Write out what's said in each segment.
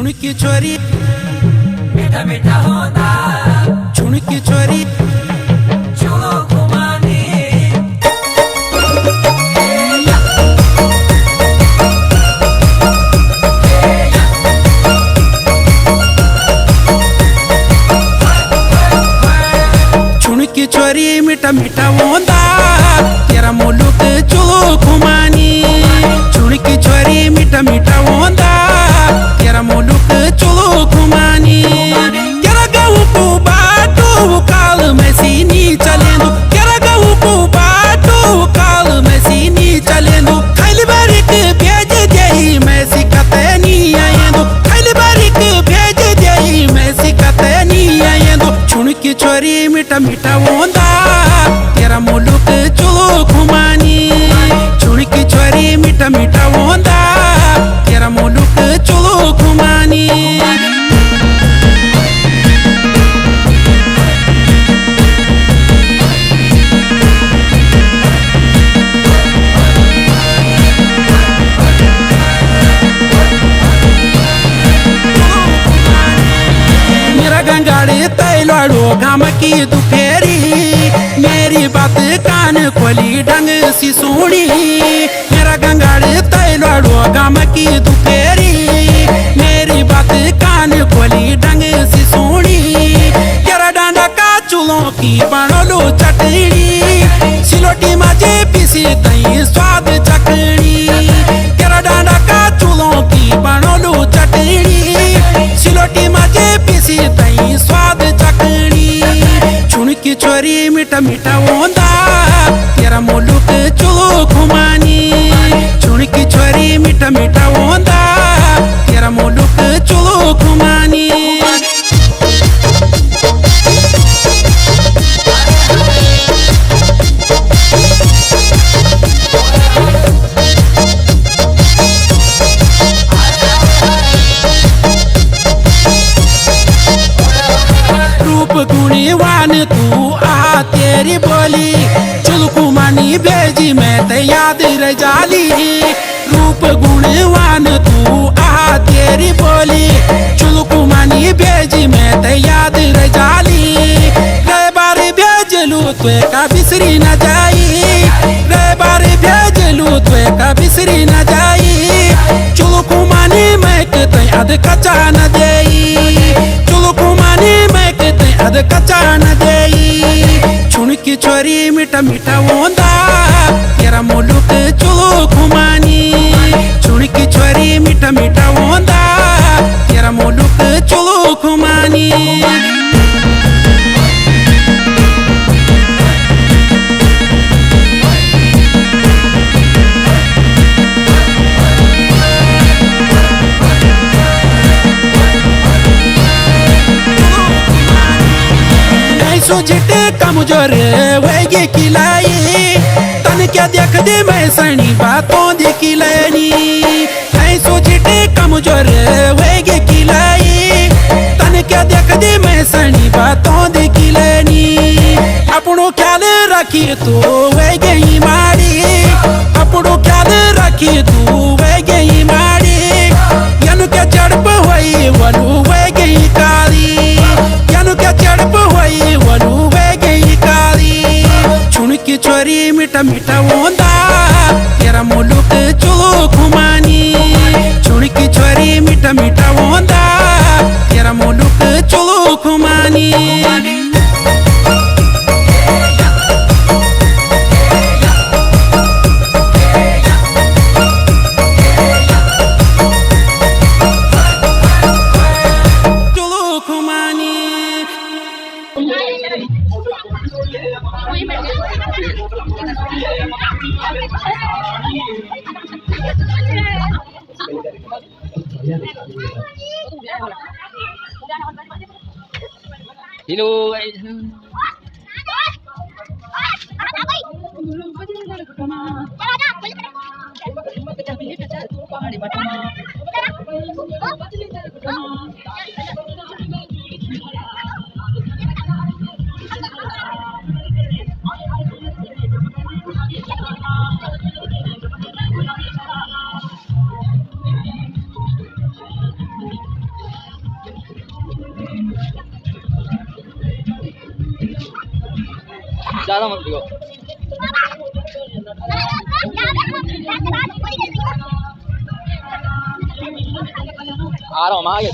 छुणकी छोरी मीठा मीठा होता छुणकी छोरी चलो घुमाने छुणकी छोरी मीठा मीठा होंदा तेरा मुलुक चलो घुमानी छुणकी छोरी मीठा मीठा होंदा तेरा मुलुक चलो घुमानी तेरा गाँव को बाटो काल में सीनी चलेंदो तेरा गाँव को बाटो काल में सीनी चलेंदो खाली बारिक भेज देही मैं सिखाते नहीं आएंदो खाली बारिक भेज देही मैं सिखाते नहीं आएंदो छुणकी छोरी मीठा मीठा होंदा तेरा मुलुक चलो घुमानी छुणकी छोरी मीठा मीठा होंदा तेरा मुलुक चलो घुमानी मेरा गंगाड़े तैलाड़ो घाम की दुफेरी मेरी बात कान खोली ढंग सी सुनी मेरा गंगाड़े तैलाड़ो घाम की दुफेरी मेरी बात कान खोली ढंग सी सुनी तेरा डांडा का चूलों की बनलो चटनी सिलोटी माजे पीसी तई स्वाद चखनी तेरा डांडा का चूलों की बनलो चटनी सिलोटी माजे पीसी तई स्वाद चखनी छुणकी छोरी मीठा मीठा होंदा तेरा मुलुक चलो घुमानी छुणकी छोरी मीठा मीठा होंदा तेरा मुलुक चलो घुमानी रूप गुणीवान तू आ तेरी बोली चुलकू मानी भेजी मैं ते याद रह जाली रूप गुणवान तू आ तेरी बोली चुलकू मानी भेजी मैं ते याद रह जाली रे बार भेज लू तो का बिसरी न जाई रे बार भेज लू तो का बिसरी न जाई चुलकू मानी मैं ते अध कचा न देई चुलकू मानी मैं ते अध कचा न देई छुणकी छोरी मीठा मीठा होंदा तेरा मुलुक चलो घुमानी छुणकी छोरी मीठा मीठा होंदा तेरा मुलुक चलो घुमानी सोचते कमजोर वेगे किलाई तन क्या देख दे मैं सनी बातों दे किलानी नहीं सोचते कमजोर वेगे किलाई तन क्या देख दे मैं सनी बातों दे किलानी अपनों ख्याल रखी तो वेगे ही मारी अपनों ख्याल रखी तू वेगे ही मारी यानु क्या चढ़प हुई वनु वेगे ही काली यानु क्या चढ़प हुई वनु वेगे ही काली छुणकी छोरी मीठा मीठा होंदा तेरा मुलुक चलो घुमानी छुणकी छोरी मीठा मीठा होंदा तेरा मुलुक चलो घुमानी Hello. ज़्यादा मत भिगो। आ रहा हूँ मैं आगे।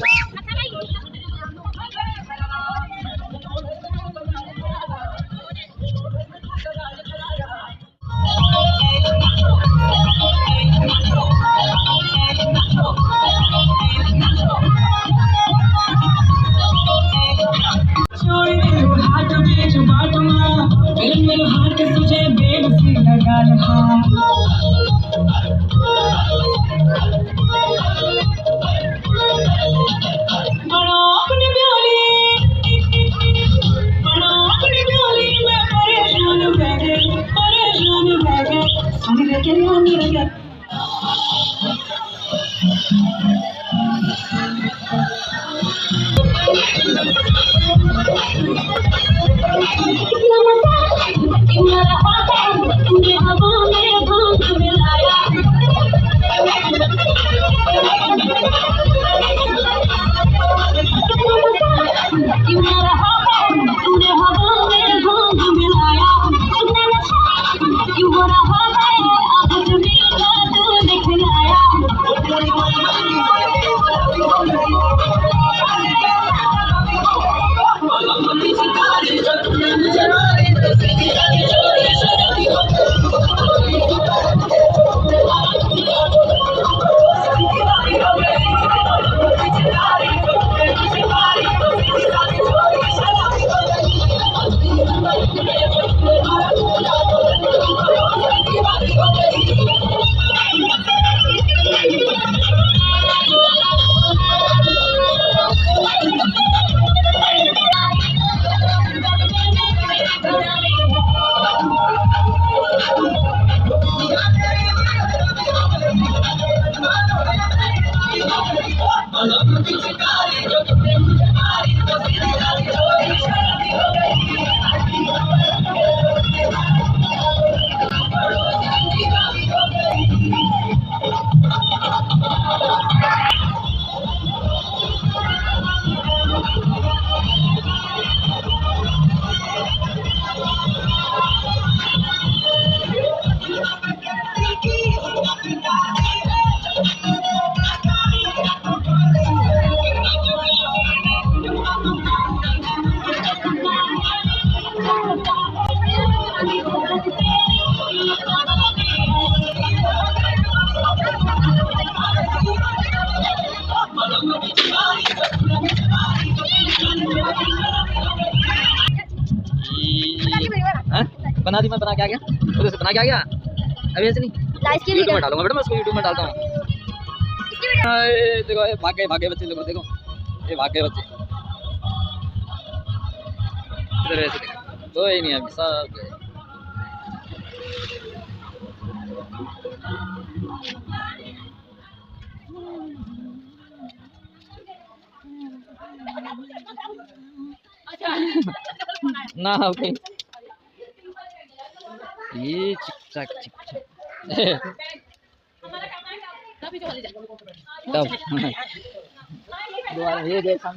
बना दी मैं, बना के आ गया उधर से, बना के आ गया। अभी ऐसे नहीं यूट्यूब में डालूंगा बेटा, मैं उसको यूट्यूब में डालता हूँ। देखो ये भाग गए बच्चे, देखो ये भाग गए बच्चे इधर, ऐसे देखो तो ही नहीं अभी सब ना। ओके ये चिक चक तब दोबारा ये देखा